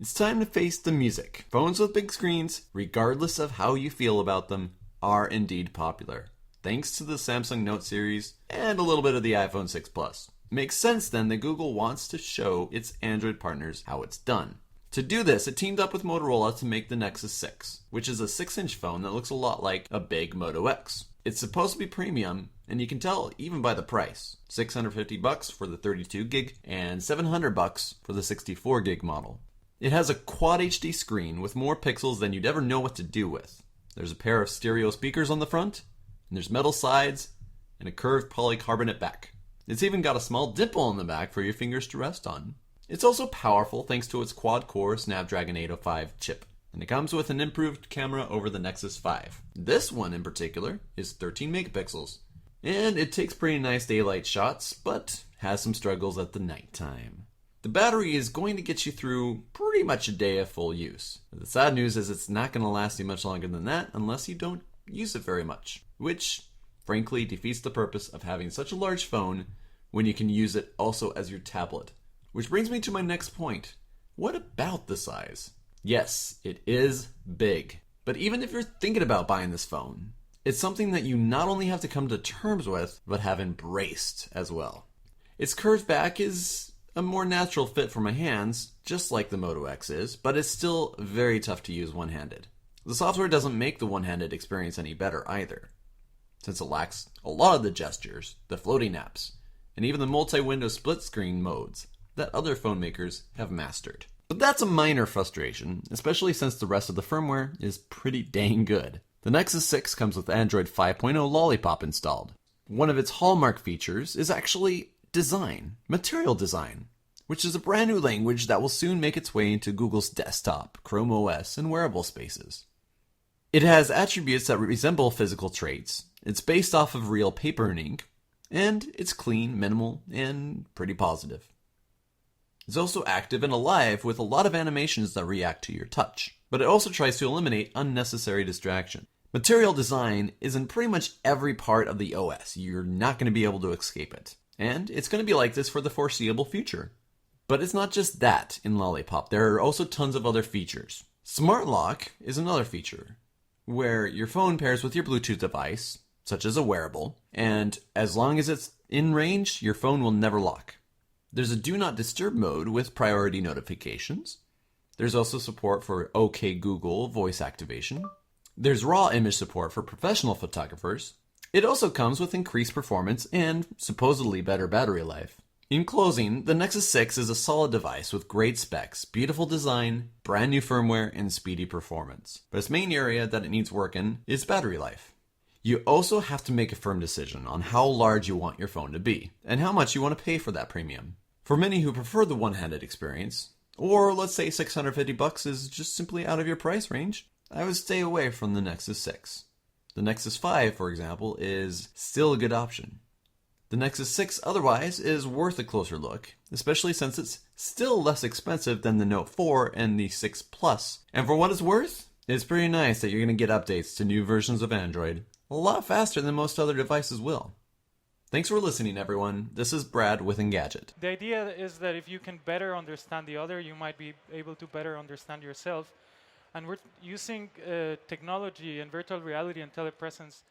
It's time to face the music. Phones with big screens, regardless of how you feel about them, are indeed popular, thanks to the Samsung Note series and a little bit of the iPhone 6 Plus. Makes sense then that Google wants to show its Android partners how it's done. To do this, it teamed up with Motorola to make the Nexus 6, which is a 6-inch phone that looks a lot like a big Moto X. It's supposed to be premium, and you can tell even by the price. $650 for the 32 gig and $700 for the 64 gig model. It has a Quad HD screen with more pixels than you'd ever know what to do with. There's a pair of stereo speakers on the front, and there's metal sides and a curved polycarbonate back. It's even got a small dimple in the back for your fingers to rest on. It's also powerful thanks to its quad-core Snapdragon 805 chip, and it comes with an improved camera over the Nexus 5. This one in particular is 13 megapixels, and it takes pretty nice daylight shots, but has some struggles at the nighttime. The battery is going to get you through pretty much a day of full use. The sad news is it's not going to last you much longer than that unless you don't use it very much, which frankly defeats the purpose of having such a large phone when you can use it also as your tablet. Which brings me to my next point. What about the size? Yes, it is big. But even if you're thinking about buying this phone, it's something that you not only have to come to terms with, but have embraced as well. Its curved back is a more natural fit for my hands, just like the Moto X is, but it's still very tough to use one-handed. The software doesn't make the one-handed experience any better either, since it lacks a lot of the gestures, the floating apps, and even the multi-window split-screen modes that other phone makers have mastered. But that's a minor frustration, especially since the rest of the firmware is pretty dang good. The Nexus 6 comes with Android 5.0 Lollipop installed. One of its hallmark features is actually design, material design, which is a brand new language that will soon make its way into Google's desktop, Chrome OS, and wearable spaces. It has attributes that resemble physical traits, it's based off of real paper and ink, and it's clean, minimal, and pretty positive. It's also active and alive with a lot of animations that react to your touch, but it also tries to eliminate unnecessary distraction. Material design is in pretty much every part of the OS. You're not going to be able to escape it. And it's going to be like this for the foreseeable future. But it's not just that in Lollipop. There are also tons of other features. Smart Lock is another feature, where your phone pairs with your Bluetooth device, such as a wearable, and as long as it's in range, your phone will never lock. There's a Do Not Disturb mode with priority notifications. There's also support for OK Google voice activation. There's RAW image support for professional photographers. It also comes with increased performance and supposedly better battery life. In closing, the Nexus 6 is a solid device with great specs, beautiful design, brand new firmware, and speedy performance. But its main area that it needs work in is battery life. You also have to make a firm decision on how large you want your phone to be, and how much you want to pay for that premium. For many who prefer the one-handed experience, or let's say $650 is just simply out of your price range, I would stay away from the Nexus 6. The Nexus 5, for example, is still a good option. The Nexus 6 otherwise is worth a closer look, especially since it's still less expensive than the Note 4 and the 6 Plus. And for what it's worth, it's pretty nice that you're going to get updates to new versions of Android a lot faster than most other devices will. Thanks for listening, everyone. This is Brad with Engadget. The idea is that if you can better understand the other, you might be able to better understand yourself. And we're using technology and virtual reality and telepresence